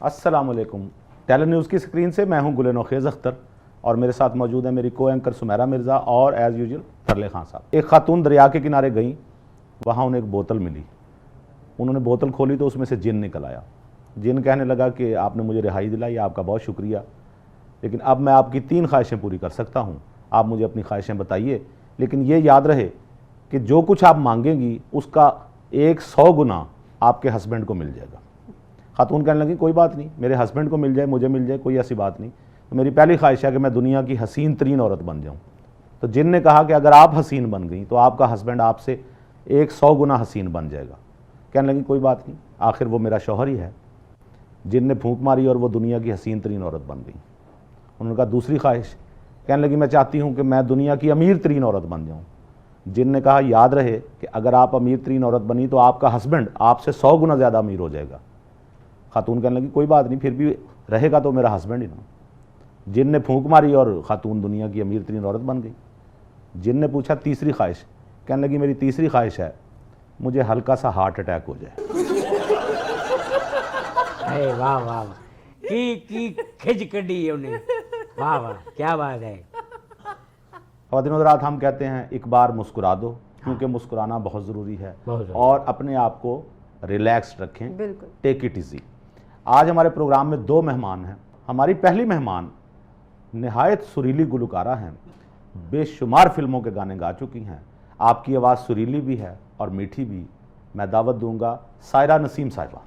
अस्सलामुअलैकुम। Tele news की screen से मैं हूं गुल नौखेज़ अख्तर और मेरे साथ मौजूद है मेरी को एंकर सुमेरा मिर्ज़ा और एज़ यूजुअल तरले खान साहब। एक खातून दरिया के किनारे गई, वहाँ उन्हें एक बोतल मिली। उन्होंने बोतल खोली तो उसमें से जिन निकल आया। जिन कहने लगा कि आपने मुझे रिहाई दिलाई, आपका बहुत शुक्रिया, लेकिन अब मैं आपकी 3 ख्वाहिशें पूरी कर सकता हूँ। आप मुझे अपनी ख्वाहिशें बताइए, लेकिन ये याद रहे कि जो कुछ आप मांगेंगी उसका 100 गुना आपके हस्बैंड को मिल जाएगा। खातून कहने लगी कोई बात नहीं, मेरे हस्बैंड को मिल जाए, मुझे मिल जाए, कोई ऐसी बात नहीं। तो मेरी पहली ख्वाहिश है कि मैं दुनिया की हसीन तरीन औरत बन जाऊँ। तो जिन ने कहा कि अगर आप हसीन बन गई तो आपका हस्बैंड आपसे 100 गुना हसीन बन जाएगा। कहने लगी कोई बात नहीं, आखिर वो मेरा शौहर ही है। जिन ने फूंक मारी और वो दुनिया की हसीन तरीन औरत बन गई। उन्होंने कहा दूसरी ख्वाहिश। कहने लगी मैं चाहती हूँ कि मैं दुनिया की अमीर तरीन औरत बन जाऊँ। जिन ने कहा याद रहे कि अगर आप अमीर तरीन औरत बनी तो आपका हस्बैंड आपसे 100 गुना ज़्यादा अमीर हो जाएगा। खातून कहने लगी कोई बात नहीं, फिर भी रहेगा तो मेरा हस्बैंड ही ना। जिन ने फूंक मारी और खातून दुनिया की अमीर तरीन औरत बन गई। जिन ने पूछा तीसरी ख्वाहिश। कहने लगी मेरी तीसरी ख्वाहिश है मुझे हल्का सा हार्ट अटैक हो जाए। अरे वाह वाह, की खिच कड़ी है उन्हें, वाह वाह क्या बात है। ख्वातीन हज़रात, हम कहते हैं एक बार मुस्कुरा दो, क्योंकि मुस्कुराना बहुत ज़रूरी है और अपने आप को रिलैक्स रखें, टेक इट इजी। आज हमारे प्रोग्राम में 2 मेहमान हैं। हमारी पहली मेहमान नहायत सुरीली गुलकारा हैं, बेशुमार फिल्मों के गाने गा चुकी हैं। आपकी आवाज़ सुरीली भी है और मीठी भी। मैं दावत दूंगा सायरा नसीम साहिबा।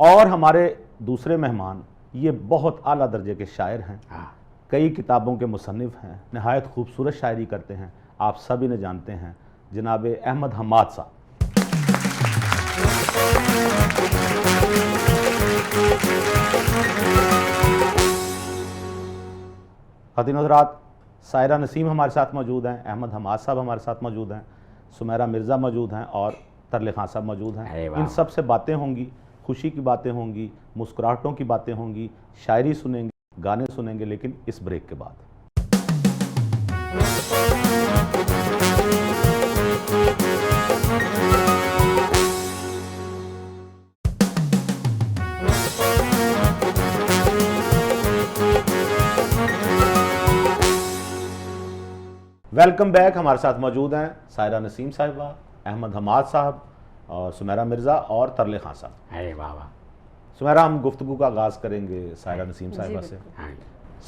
और हमारे दूसरे मेहमान ये बहुत आला दर्जे के शायर हैं, कई किताबों के मुसन्निफ हैं, नहायत खूबसूरत शायरी करते हैं। आप सभी ने जानते हैं जनाब अहमद हम्माद साहब। ख़वातीन हज़रात, सायरा नसीम हमारे साथ मौजूद हैं, अहमद हम्माद साहब हमारे साथ मौजूद हैं, सुमेरा मिर्ज़ा मौजूद हैं और तरले खान साहब मौजूद हैं। इन सब से बातें होंगी, खुशी की बातें होंगी, मुस्कुराहटों की बातें होंगी, शायरी सुनेंगे, गाने सुनेंगे, लेकिन इस ब्रेक के बाद। Welcome back. हमारे साथ मौजूद हैं सायरा नसीम साहिबा, अहमद हम्माद साहब और सुमेरा मिर्ज़ा और तरले खान साहब। अरे वाह वाह। सुमेरा, हम गुफ्तगू का आगाज़ करेंगे सायरा नसीम साहिबा से।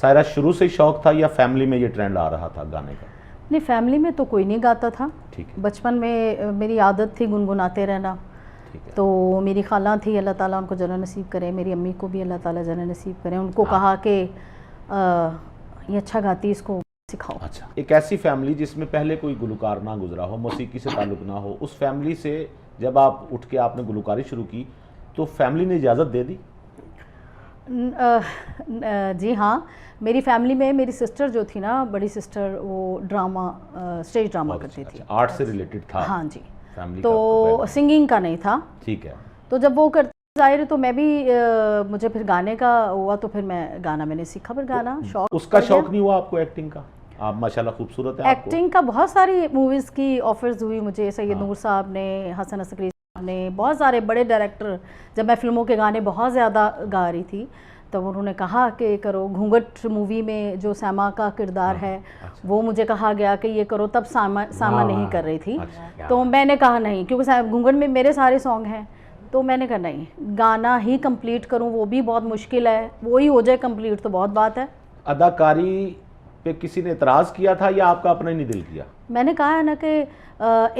सायरा, शुरू से ही शौक़ था या फैमिली में ये ट्रेंड आ रहा था गाने का? नहीं, फैमिली में तो कोई नहीं गाता था। ठीक है। बचपन में मेरी आदत थी गुनगुनाते रहना। ठीक है। तो मेरी खाला थी, अल्लाह ताला उनको जन्नत नसीब करे, मेरी अम्मी को भी अल्लाह ताला जन्नत नसीब करे। उनको कहा कि ये अच्छा गाती, इसको सिखाओ। अच्छा, एक ऐसी फैमिली जिसमें पहले कोई गुलकार ना गुजरा हो, मौसीकी से ताल्लुक़ ना हो, उस फैमिली से जब आप उठ के आपने गुलकारी शुरू की तो फैमिली ने इजाज़त दे दी? जी हाँ, मेरी फैमिली में मेरी सिस्टर जो थी ना, बड़ी सिस्टर, वो ड्रामा, स्टेज ड्रामा करती थी। आर्ट से रिलेटेड था? हाँ जी। फैमिली तो सिंगिंग का नहीं था। ठीक है। तो जब वो करती जाहिर है तो मैं भी मुझे फिर गाने का हुआ, तो फिर मैं गाना मैंने सीखा। फिर गाना शौक, उसका शौक नहीं हुआ आपको एक्टिंग का? आप माशाल्लाह खूबसूरत हैं। एक्टिंग का बहुत सारी मूवीज़ की ऑफर्स हुई मुझे। सैयद नूर साहब ने, हसन असगरी साहब ने, बहुत सारे बड़े डायरेक्टर। जब मैं फिल्मों के गाने बहुत ज़्यादा गा रही थी तो उन्होंने कहा कि करो। घूंघट मूवी में जो सामा का किरदार है, वो मुझे कहा गया कि ये करो, तब सामा नहीं कर रही थी। तो मैंने कहा नहीं, क्योंकि घूंघट में मेरे सारे सॉन्ग हैं। तो मैंने कहा नहीं, गाना ही कंप्लीट करूं, वो भी बहुत मुश्किल है, वो ही हो जाए कंप्लीट तो बहुत बात है। अदाकारी पे किसी ने एतराज़ किया था या आपका अपना ही नहीं दिल किया? मैंने कहा है ना कि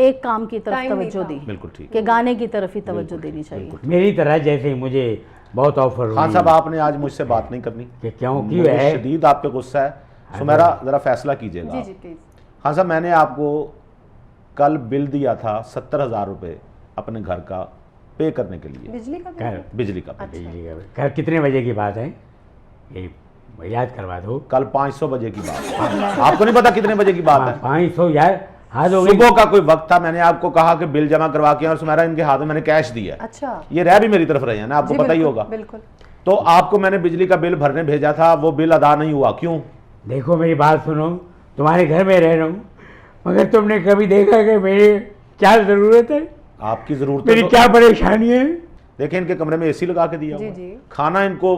एक काम की तरफ तवज्जो दी। बिल्कुल ठीक, कि गाने की तरफ ही तवज्जो देनी चाहिए। मेरी तरह जैसे मुझे बहुत ऑफर। खान साहब, आपने आज मुझसे बात नहीं करनी? क्यों है? शदीद आप पे गुस्सा है। सुमेरा, ज़रा फैसला कीजिएगा। जी जी प्लीज। खान साहब, मैंने आपको कल बिल दिया था 70,000 रुपये अपने घर का पे करने के लिए। बिजली का बिजली का खैर, कितने बजे की बात है ये याद करवा दो। कल 500 बजे की बात है। आपको नहीं पता कितने बजे की बात है? 500 यार, हाथ हो गई। सुबह का कोई वक्त था, मैंने आपको कहा कि बिल जमा करवा के, और सुमेरा इनके हाथ में मैंने कैश दिया। अच्छा। ये रह भी मेरी तरफ रहे हैं ना, आपको पता ही होगा। बिल्कुल। तो आपको मैंने बिजली का बिल भरने भेजा था, वो बिल अदा नहीं हुआ, क्यों? देखो मेरी बात सुनो, तुम्हारे घर में रह रहा हूँ मगर तुमने कभी देखा कि मेरी क्या ज़रूरत है, आपकी जरूरत मेरी क्या परेशानी है? देखिए इनके कमरे में एसी लगा के दिया जी, हुआ है। जी। खाना इनको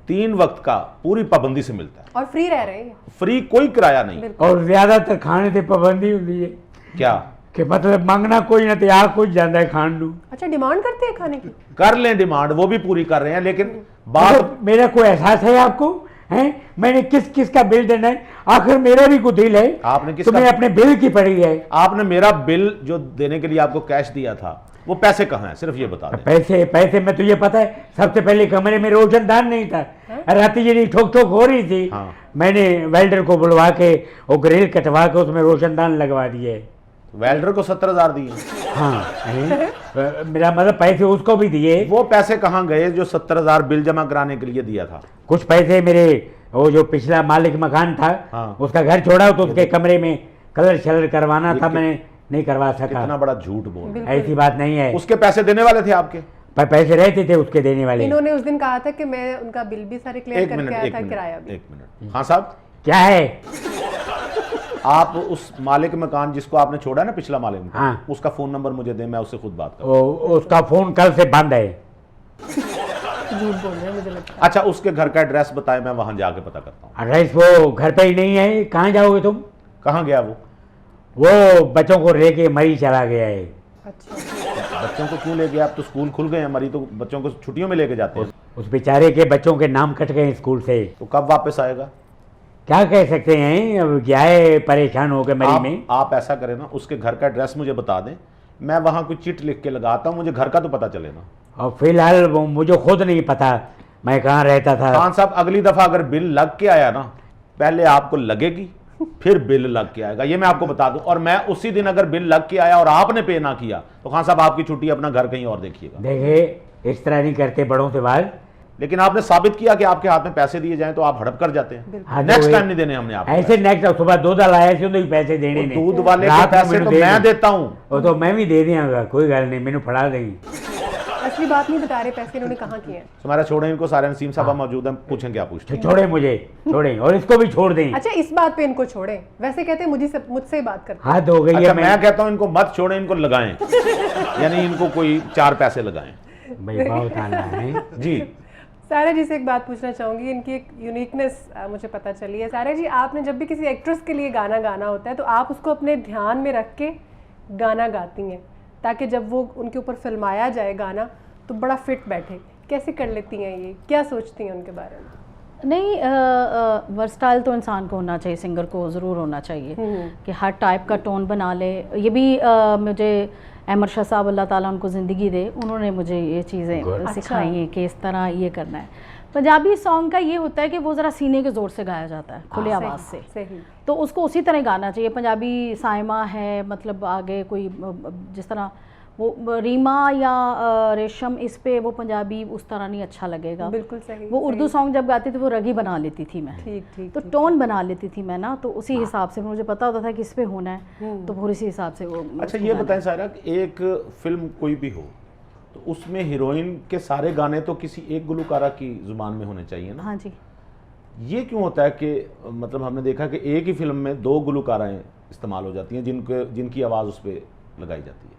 3 वक्त का पूरी पाबंदी से मिलता है, और फ्री रह रहे हैं। फ्री, कोई किराया नहीं। बिल्कुल। और ज़्यादातर खाने से पाबंदी होती है क्या कि मतलब मांगना कोई ना, तो आ कुछ जाता है खान लू। अच्छा, डिमांड करते हैं खाने की? कर लें डिमांड, वो भी पूरी कर रहे हैं, लेकिन बात मतलब मेरा कोई एहसास है आपको? हैं मैंने किस किस का बिल देना है? आखिर मेरा भी कोई दिल है, आपने किसका? तुम्हें अपने बिल की पड़ी है। आपने मेरा बिल जो देने के लिए आपको कैश दिया था, वो पैसे कहाँ हैं, सिर्फ ये बता दें। पैसे पैसे में तुझे पता है, सबसे पहले कमरे में रोशनदान नहीं था, रात जी ठोक ठोक हो रही थी। हाँ। मैंने वेल्डर को बुलवा के वो ग्रिल कटवा के उसमें रोशनदान लगवा दिए। वेल्डर को 70,000 दिए, हाँ मेरा मतलब पैसे उसको भी दिए। वो पैसे कहाँ गए जो 70,000 बिल जमा कराने के लिए दिया था? कुछ पैसे मेरे वो जो पिछला मालिक मकान था, हाँ। उसका घर छोड़ा तो उसके कमरे में कलर शलर करवाना था, मैंने नहीं करवा सका। कितना बड़ा झूठ बोल रहे हैं। ऐसी बात नहीं है, उसके पैसे देने वाले थे आपके? पैसे रहते थे उसके देने वाले। इन्होंने उस दिन कहा था कि मैं उनका बिल भी सारे क्लियर करके आया था, किराया भी। एक मिनट हाँ साहब, क्या है? आप उस मालिक मकान जिसको आपने छोड़ा ना, पिछला मालिक मकान, हाँ। उसका फोन नंबर मुझे दें, मैं उससे खुद बात करूँ। उसका फोन कल से बंद है। झूठ बोल रहे हैं मुझे लगता है। अच्छा, उसके घर का एड्रेस बताएं, मैं वहां जाके पता करता हूँ। रईस वो घर पे ही नहीं है, कहाँ जाओगे तुम? कहाँ गया वो? वो बच्चों को लेके मरी चला गया है। अच्छा, बच्चों को क्यों ले गया? आप तो स्कूल खुल गए हैं, मरी तो बच्चों को छुट्टियों में लेके जाते हैं। उस बेचारे के बच्चों के नाम कट गए स्कूल से। तो कब वापस आएगा? क्या कह सकते हैं, अब क्या है, परेशान हो गए मरी में। आप ऐसा करें ना, उसके घर का एड्रेस मुझे बता दें, मैं वहां कोई चिट लिख के लगाता हूँ, मुझे घर का तो पता चले ना। और फिलहाल मुझे खुद नहीं पता मैं कहाँ रहता था। खान साहब, अगली दफा अगर बिल लग के आया ना, पहले आपको लगेगी, फिर बिल लग के आएगा, ये मैं आपको बता दूं। और मैं उसी दिन अगर बिल लग के आया और आपने पे ना किया, तो खान साहब आपकी छुट्टी, अपना घर कहीं और देखिएगा। देखे इस तरह नहीं करते बड़ों से बात। लेकिन आपने साबित किया कि आपके हाथ में पैसे दिए जाएं तो आप हड़प कर जाते हैं। हाँ, नेक्स्ट तो टाइम नहीं देने हमने आपको। ऐसे नेक्स्ट सुबह दूध लाया से तो पैसे देने नहीं। दूध वाले के रात में पैसे मैनू तो दे मैं दे। देता हूं। वो तो मैं भी दे दिया, कोई गल नहीं, मैनू फड़ा देंगी। असली बात नहीं बता रहे, पैसे इन्होंने कहाँ किए हैं। तुम्हारा छोड़े इनको, सारे नसीम साहब मौजूद हैं, पूछें क्या पूछते हैं। छोड़े मुझे, छोड़े, और इसको भी छोड़ दें। अच्छा, इस बात पे इनको छोड़ें, वैसे कहते हैं मुझसे ही बात करते हैं। हाथ हो गई अच्छा, है। मैं कहता हूं इनको मत छोड़ें, इनको लगाएं, यानी इनको कोई 4 पैसे लगाएं। भाई बहुत आना है जी। सारा जी से एक बात पूछना चाहूँगी, इनकी एक यूनिकनेस मुझे पता चली है। सारा जी, आपने जब भी किसी एक्ट्रेस के लिए गाना गाना होता है तो आप उसको अपने ध्यान में रख के गाना गाती हैं, ताकि जब वो उनके ऊपर फिल्माया जाए गाना तो बड़ा फिट बैठे। कैसे कर लेती हैं ये, क्या सोचती हैं उनके बारे में? नहीं, वर्सटाइल तो इंसान को होना चाहिए, सिंगर को ज़रूर होना चाहिए कि हर टाइप का टोन बना ले। ये भी मुझे अहमद शाह साहब, अल्लाह ताला उनको ज़िंदगी दे, उन्होंने मुझे ये चीज़ें सिखाई हैं कि इस तरह ये करना है। पंजाबी सॉन्ग का ये होता है कि वो ज़रा सीने के ज़ोर से गाया जाता है, खुले आवाज़ से, सही। तो उसको उसी तरह गाना चाहिए। पंजाबी साइमा है, मतलब आगे कोई जिस तरह वो रीमा या रेशम, इस पे वो पंजाबी उस तरह नहीं अच्छा लगेगा। बिल्कुल सही। वो उर्दू सॉन्ग जब गाती थी वो रगी बना लेती थी मैं, ठीक ठीक। तो टोन बना लेती थी मैं ना, तो उसी हिसाब से मुझे पता होता था कि इस पे होना है, तो फिर इसी हिसाब से वो। अच्छा, ये बताएं सायरा, एक फिल्म कोई भी हो तो उसमें हीरोइन के सारे गाने तो किसी एक गुलकारा की जुबान में होने चाहिए ना? हाँ जी। ये क्यों होता है कि मतलब हमने देखा कि एक ही फिल्म में 2 गुलकाराएं इस्तेमाल हो जाती हैं जिनकी आवाज़ उस पर लगाई जाती है?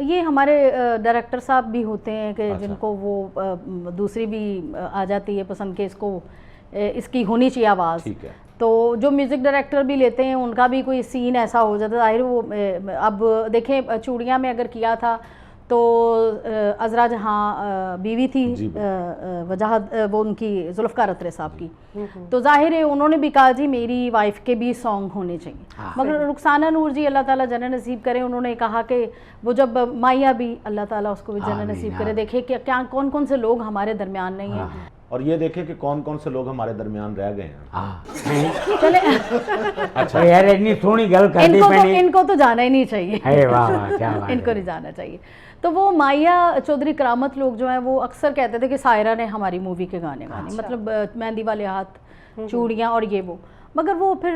ये हमारे डायरेक्टर साहब भी होते हैं कि अच्छा। जिनको वो दूसरी भी आ जाती है पसंद के इसको इसकी होनी चाहिए आवाज़। ठीक है। तो जो म्यूज़िक डायरेक्टर भी लेते हैं उनका भी कोई सीन ऐसा हो जाता है, ज़ाहिर वो अब देखें चूड़ियाँ में अगर किया था तो अज़रा जहाँ बीवी थी वजाहत, वो उनकी जुल्फ़कार अतरे साहब की, तो ज़ाहिर है उन्होंने भी कहा जी मेरी वाइफ के भी सॉन्ग होने चाहिए। मगर रुखसाना नूर जी, अल्लाह ताला जन्नत नसीब करे, उन्होंने कहा कि वो जब माया भी, अल्लाह ताला उसको भी जन्नत नसीब करे, देखे कि क्या कौन कौन से लोग हमारे दरमियान नहीं हैं, और ये देखें कि कौन कौन से लोग हमारे दरमियान रह गए हैं। चले अच्छा यार, इतनी सोहनी गल कर दी मैंने। इनको तो जाना ही नहीं चाहिए। अरे वाह वाह, क्या बात है। इनको नहीं जाना चाहिए। तो वो माया चौधरी करामत लोग जो हैं वो अक्सर कहते थे कि सायरा ने हमारी मूवी के गाने गाने, मतलब मेहंदी वाले हाथ, चूड़ियाँ और ये वो। मगर वो फिर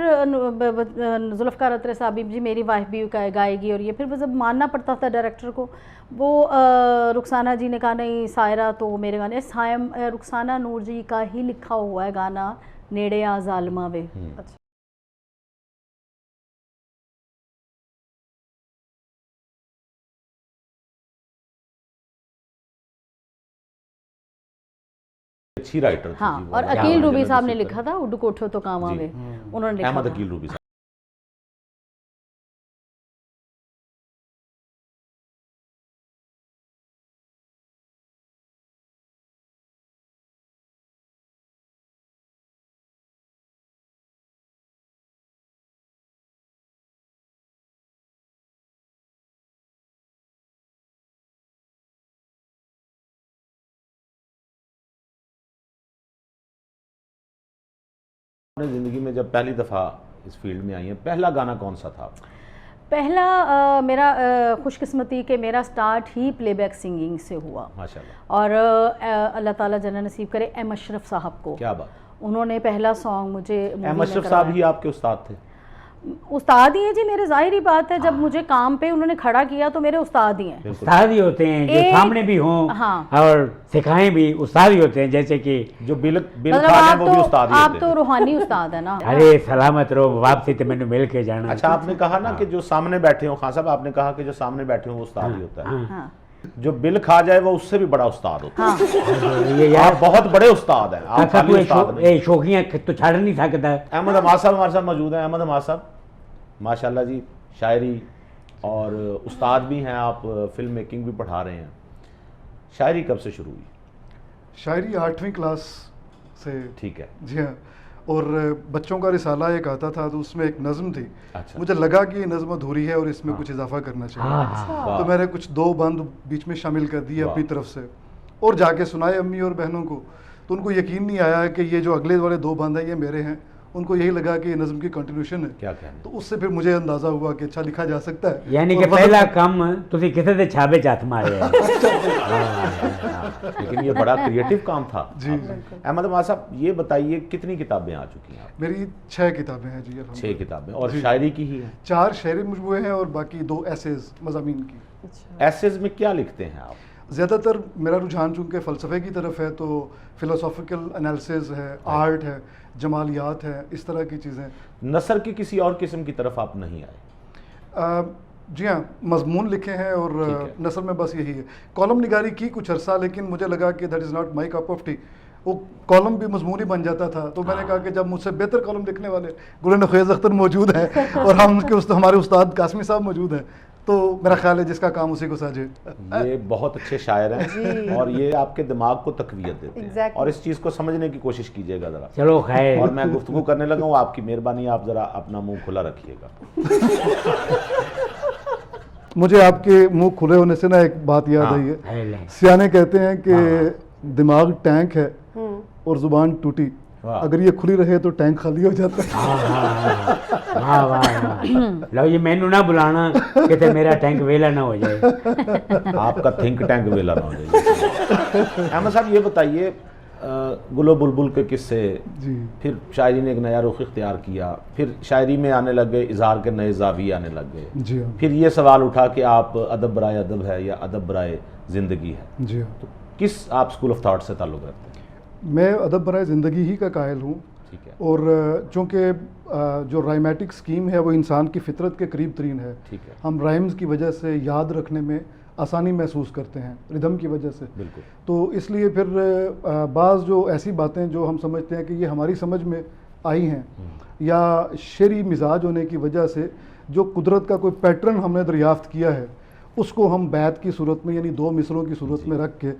जुल्फ़कार अतरे साहब जी मेरी वाइफ भी गाएगी, और ये फिर जब मानना पड़ता था डायरेक्टर को, वो रुखसाना जी ने कहा नहीं सायरा तो मेरे गाने, रुखसाना नूर जी का ही लिखा हुआ है गाना नेड़े आ ज़ालिमा वे। अच्छी राइटर थी हाँ, जी, और वो अकील जन्नत रूबी साहब ने नसीब लिखा था उड्डू कोठो तो कामा जी। वे, उन्होंने लिखा अहमद था। अकील रूबी साहब। अपनी ज़िंदगी में जब पहली दफ़ा इस फील्ड में आई हैं, पहला गाना कौन सा था? पहला मेरा खुशकिस्मती कि मेरा स्टार्ट ही प्लेबैक सिंगिंग से हुआ, माशाल्लाह, और अल्लाह ताला जन्नत नसीब करे एम अशरफ साहब को, क्या बात। उन्होंने पहला सॉन्ग मुझे मूवी एम में अशरफ साहब ही करवाया। आपके उस्ताद थे? उस्ताद ही है जी मेरे, जाहिर बात है, जब मुझे काम पे उन्होंने खड़ा किया तो मेरे उस्ताद ही हैं। बिल्कुल। उस्ताद ही होते हैं जो एक- सामने भी हों हाँ। और सिखाएं भी, उस्ताद ही होते हैं। जैसे कि जो बिल मतलब खान है आप वो भी तो उस्ताद ही आप होते तो थे। रूहानी उस्ताद है ना। अरे सलामत रहो, वापसी तो मैंने मिल के जाना। अच्छा, आपने कहा ना कि जो सामने बैठे हो, खान साहब आपने कहा कि जो सामने बैठे हो वो उस्ताद ही होता है। हाँ जो बिल खा जाए वो उससे भी बड़ा उस्ताद होता हाँ ये है। यार आप बहुत बड़े उस्ताद हैं, आप काका खाली तू उस्ताद नहीं। शोखियां तो छाड़ नहीं सकता। अहमद हमाद साहब हमारे साथ मौजूद हैं। अहमद हमाद साहब माशाल्लाह जी, शायरी और उस्ताद भी हैं, आप फिल्म मेकिंग भी पढ़ा रहे हैं। शायरी कब से शुरू हुई? शायरी 8वीं क्लास से। ठीक है। जी हाँ, और बच्चों का रिसाला एक आता था तो उसमें एक नज़म थी। अच्छा। मुझे लगा कि ये नज़म अधूरी है और इसमें कुछ इजाफा करना चाहिए, वाह। तो मैंने कुछ 2 बंद बीच में शामिल कर दिए वाह। अपनी तरफ से और जाके सुनाए अम्मी और बहनों को। तो उनको यकीन नहीं आया कि ये जो अगले वाले 2 बंद हैं ये मेरे हैं। उनको यही लगा कि ये नज़म की कंटिन्यूशन है। क्या कहना? तो उससे फिर मुझे अंदाज़ा हुआ कि अच्छा लिखा जा सकता है। यानी और कि वज़न- पहला काम तुसी किसे दे छाबे चाथ मारे हैं। लेकिन ये बड़ा क्रिएटिव काम था। जी। अहमद हमाद साहब ये बताइए कितनी किताबें आ चुकी हैं आप? मेरी 6 किताबें हैं जी। 6 अल्हम्दुलिल्लाह। किताबें, और जी। शायरी की ही है? 4 शेरी मजमूए हैं और बाकी 2 एसेज मज़ामीन की। एसेज में क्या लिखते हैं आप? ज़्यादातर मेरा रुझान चूँकि फ़लसफ़े की तरफ है तो फ़िलोसॉफ़िकल एनालिसिस है, आर्ट है, जमालियात है, इस तरह की चीज़ें। नसर की किसी और किस्म की तरफ आप नहीं आए? जी हाँ, मजमून लिखे हैं और ठीक है। नसर में बस यही है। कॉलम निगारी की कुछ अरसा, लेकिन मुझे लगा कि that is not my cup of T. वो कॉलम भी मजमून ही बन जाता था, तो मैंने कहा कि जब मुझसे बेहतर कॉलम लिखने वाले गुल नखेज़ अख्तर मौजूद हैं और हम उनके हमारे उस्ताद कासमी साहब मौजूद हैं, तो मेरा ख्याल है जिसका काम उसी को साझे। ये बहुत अच्छे शायर हैं और ये आपके दिमाग को तकवीयत देते हैं। Exactly. और इस चीज़ को समझने की कोशिश कीजिएगा ज़रा। चलो खैर, और मैं गुफ्तगू करने लगा हूँ, आपकी मेहरबानी, आप ज़रा अपना मुंह खुला रखिएगा। मुझे आपके मुंह खुले होने से ना एक बात याद हाँ। आई है। है ले। सियाने कहते हैं कि दिमाग टैंक है और जुबान टूटी, वाह। अगर ये खुली रहे तो टैंक खाली हो जाता है। वाह वाह वाह। लो जी मैनू ना बुलाना किते मेरा टैंक वेला ना हो जाए। आपका थिंक टैंक वेला ना हो जाए। अहमद साहब ये बताइए, गुलो बुलबुल के किस्से, जी। फिर शायरी ने एक नया रुख इख्तियार किया, फिर शायरी में आने लग गए इजहार के नए जावी आने लग गए, जी हाँ। फिर ये सवाल उठा कि आप अदब बराए अदब है या अदब बराए ज़िंदगी है, जी हाँ, तो किस आप स्कूल ऑफ थॉट से ताल्लुक़ रखते हैं? मैं अदब बराए ज़िंदगी ही का कायल हूँ। ठीक है। और चूँकि जो राइमेटिक स्कीम है वो इंसान की फितरत के करीब तरीन है। ठीक है। हम राइम्स की वजह से याद रखने में आसानी महसूस करते हैं, रिदम की वजह से। बिल्कुल। तो इसलिए फिर बाज़ जो ऐसी बातें जो हम समझते हैं कि ये हमारी समझ में आई हैं या शेरी मिजाज होने की वजह से जो कुदरत का कोई पैटर्न हमने दरियाफ्त किया है, उसको हम बैत की सूरत में यानी 2 मिसरों की सूरत में रख के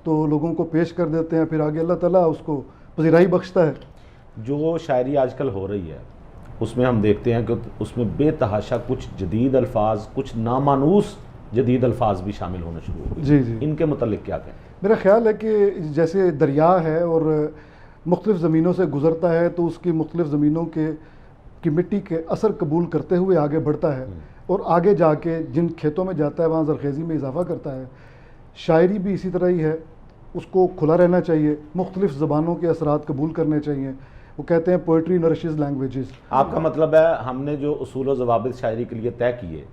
तो लोगों को पेश कर देते हैं। फिर आगे अल्लाह ताला उसको पजीराई बख्शता है। जो शायरी आजकल हो रही है उसमें हम देखते हैं कि उसमें बेतहाशा कुछ जदीद अल्फाज, कुछ नामानूस जदीद अल्फाज भी शामिल होने शुरू हो गए। जी जी। इनके मुतल्लिक क्या कहते हैं? मेरा ख्याल है कि जैसे दरिया है और मुख्तलिफ़ ज़मीनों से गुज़रता है तो उसकी मुख्तलिफ़ ज़मीनों की मिट्टी के असर कबूल करते हुए आगे बढ़ता है और आगे जाके जिन खेतों में जाता है वहाँ ज़रखेज़ी में इजाफ़ा करता है। शायरी भी इसी तरह ही है, उसको खुला रहना चाहिए, मुख्तलिफ़ ज़बानों के असरात कबूल करने चाहिए। वो कहते हैं पोइट्री नरिशेस लैंग्वेजेस। आपका मतलब है हमने जो उसूल व ज़वाबित शायरी के लिए तय किए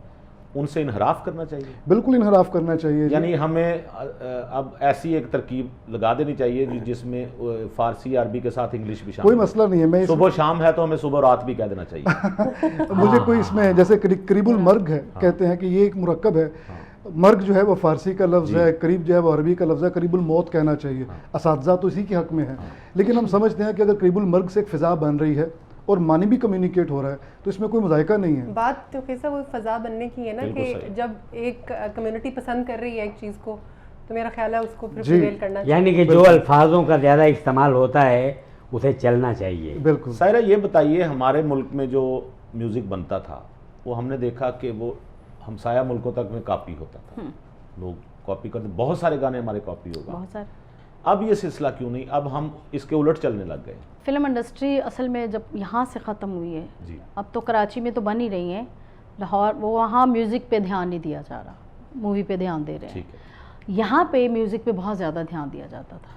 उनसे इनहराफ करना चाहिए, बिल्कुल इनहराफ करना चाहिए जी। यानी हमें अब ऐसी एक तरकीब लगा देनी चाहिए जिसमें फ़ारसी अरबी के साथ इंग्लिश भी शामिल कोई हो। मसला नहीं है। मैं सुबह शाम है तो हमें सुबह रात भी कह देना चाहिए। मुझे कोई इसमें जैसे करीबुल मर्ग है, कहते हैं कि ये एक मुरक्कब है मर्ग जो है वो फारसी का लफ्ज़ है, करीब जो है वो अरबी का लफ्ज़ है, करीबुल मौत कहना चाहिए। असातिज़ा तो इसी के हक़ में है, लेकिन हम समझते हैं कि अगर करीबुल मर्ग से एक फ़िज़ा बन रही है और मानी भी कम्युनिकेट हो रहा है तो इसमें कोई मज़ायका नहीं है। बात तो कैसा वो फ़ज़ा बनने की है ना कि जब एक कम्युनिटी पसंद कर रही है एक चीज़ को तो मेरा ख्याल है उसको फिर प्रिवेल करना चाहिए। यानी कि जो अल्फाजों का ज़्यादा इस्तेमाल होता है उसे चलना चाहिए। बिल्कुल। सायरा ये बताइए, हमारे मुल्क में जो म्यूज़िक बनता था वो हमने देखा कि वो हमसाया मुल्कों तक में कॉपी होता था, लोग कॉपी करते, बहुत सारे गाने हमारे कॉपी हो गए। बहुत सारे। अब ये सिलसिला क्यों नहीं, अब हम इसके उलट चलने लग गए? फिल्म इंडस्ट्री असल में जब यहाँ से ख़त्म हुई है जी। अब तो कराची में तो बन ही रही हैं, लाहौर वो वहाँ म्यूज़िक पे ध्यान नहीं दिया जा रहा, मूवी पे ध्यान दे रहे हैं। ठीक है। यहाँ पे म्यूज़िक पे बहुत ज़्यादा ध्यान दिया जाता था।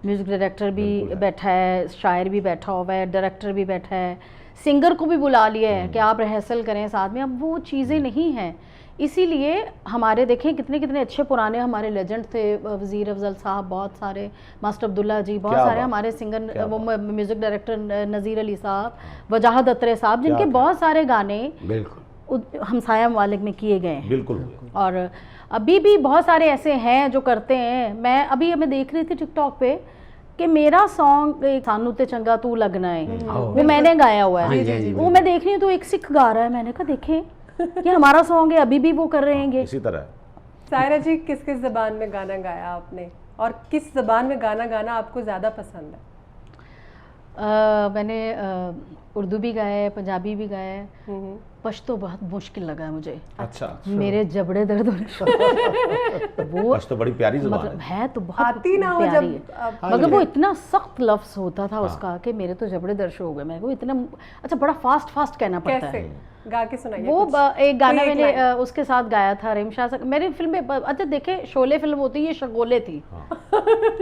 म्यूज़िक डायरेक्टर भी बिल्कुल है। बैठा है, शायर भी बैठा हुआ है, डायरेक्टर भी बैठा है, सिंगर को भी बुला लिया है कि आप रिहर्सल करें साथ में। अब वो चीज़ें नहीं हैं, इसीलिए हमारे देखें कितने कितने अच्छे पुराने हमारे लेजेंड थे, वज़ीर अफजल साहब, बहुत सारे, मास्टर अब्दुल्ला जी, बहुत क्या सारे बात, हमारे सिंगर, क्या वो म्यूज़िक डायरेक्टर नज़ीर अली साहब, वजाहत अत्रे साहब, जिनके क्या बहुत सारे गाने बिल्कुल हमसाया ममालिक में किए गए हैं। बिल्कुल हुए। और अभी भी बहुत सारे ऐसे हैं जो करते हैं। मैं देख रही थी टिकटॉक पे कि मेरा सॉन्ग सानू ते चंगा तू लगना है, वो मैंने गाया हुआ हाँ जी, हाँ है, जी, वो मैं देख रही हूँ तो एक सिख गा रहा है, मैंने कहा देखें ये हमारा सॉन्ग है, अभी भी वो कर रहे हैं। इसी तरह सायरा जी, किस किस ज़बान में गाना गाया आपने और किस ज़बान में गाना गाना आपको ज़्यादा पसंद है? मैंने उर्दू भी गाया है, पंजाबी भी गाया है, पश्तो बहुत मुश्किल लगा है मुझे। अच्छा, मेरे जबड़े दर्द होने वो तो बड़ी प्यारी ज़बान मतलब है। है तो बहुत आती ना हो प्यारी जब है, मगर वो इतना सख्त लफ्ज़ होता था उसका कि मेरे तो जबड़े दर्द हो गए। मेरे को इतना अच्छा बड़ा फास्ट फास्ट कहना पड़ता कैसे है। गा के सुनाइए वो कुछ। एक गाना कोई एक मैंने लाइन। उसके साथ गाया था रेमशाह से। मेरी फिल्म में अच्छा देखे, शोले फिल्म होती है, ये शगोले थी,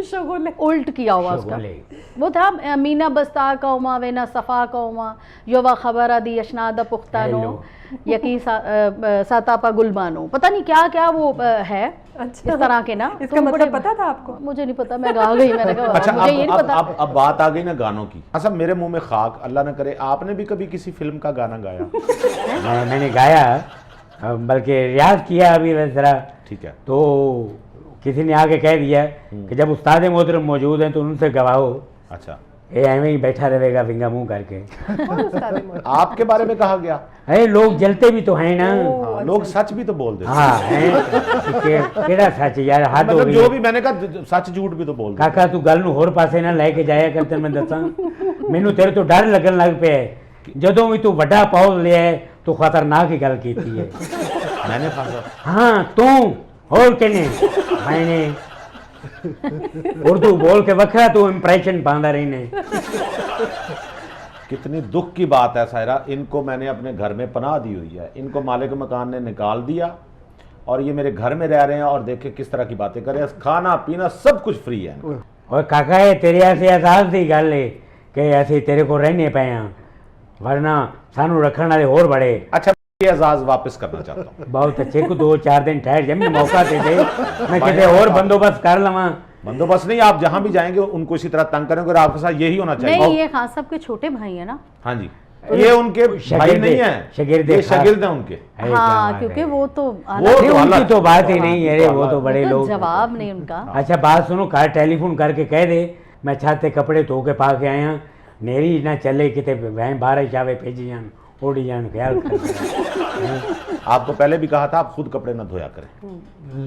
शगुल उल्ट किया हुआ उसका। शगोले। वो था मीना बस्ता कौमा वेना सफ़ा कौमा युवा खबर आदि अशनादा पुख्तानो यकी सातापा गुलबानो, पता नहीं क्या क्या वो है अच्छा। इस तरह के ना। इसका तो मतलब बड़े- पता था आपको? मुझे नहीं पता, मैं गा गई, मैंने कहा अच्छा, मुझे ये नहीं पता। अब बात आ गई ना गानों की। अच्छा, मेरे मुंह में खाक, अल्लाह न करे, आपने भी कभी किसी फिल्म का गाना गाया? मैंने गाया, बल्कि रियाज किया अभी जरा। ठीक है। तो किसी ने आके कह दिया कि जब उस्ताद मोहतरम मौजूद हैं तो उनसे गवाओ, अच्छा, ये ऐਵੇਂ ही बैठा रहेगा विंगा मुंह करके। कौन उस्ताद है? आपके बारे में कहा गया? अरे लोग जलते भी तो हैं ना। हाँ, लोग सच भी तो बोल देते हैं। हाँ हैं केड़ा सच यार, हद हो मतलब गई जो भी मैंने कहा, सच झूठ भी तो बोल देते हैं। काका तू गल ਨੂੰ ਹੋਰ ਪਾਸੇ ਨਾ ਲੈ ਕੇ ਜਾਇਆ ਕਰ, ਤੈਨੂੰ ਮੈਂ ਦੱਸਾਂ ਮੈਨੂੰ ਤੇਰੇ ਤੋਂ ਡਰ ਲੱਗਣ ਲੱਗ ਪਿਆ ਹੈ। ਜਦੋਂ ਵੀ ਤੂੰ ਵੱਡਾ ਪੌਜ਼ ਲਿਆ ਹੈ, ਤੂੰ ਖਤਰਨਾਕ ਹੀ ਗੱਲ ਕੀਤੀ ਹੈ। मैंने फंसा। हाँ तू और किने मैंने उर्दू बोल के वखरा तू इंप्रेशन पांदा रहने। कितनी दुख की बात है सायरा, इनको मैंने अपने घर में पनाह दी हुई है, इनको मालिक मकान ने निकाल दिया और ये मेरे घर में रह रहे हैं और देखे किस तरह की बातें कर रहे हैं, खाना पीना सब कुछ फ्री है। और काका ये तेरे ऐसे एहसास की गल है कि ऐसे तेरे को रहने पे हाँ, वरना सानू रखने वाले और बड़े। अच्छा, ये एजाज वापस करना चाहता हूँ। बहुत अच्छे को 2-4 दिन ठहर जा, मैं मौका दे दे, मैं किसी और बंदोबस्त कर लवा। बंदोबस्त नहीं, आप जहां भी जाएंगे उनको इसी तरह तंग करेंगे और आपके साथ यही होना चाहिए। नहीं, ये खान साहब के छोटे भाई है ना। हाँ जी, ये उनके भाई नहीं है, ये शागिर्द हैं उनके। हाँ, क्योंकि वो तो अरे उनकी तो बात ही नहीं है, वो तो बड़े लोग। जवाब नहीं उनका। अच्छा बात सुनो, कार टेलीफोन करके कह दे मैं छाते कपड़े धो के पा के आया, नेरी ना चले किते वह बारह जावे भेजी जान ओढ़ी जान, ख्याल कर। आपको पहले भी कहा था आप खुद कपड़े ना धोया करें।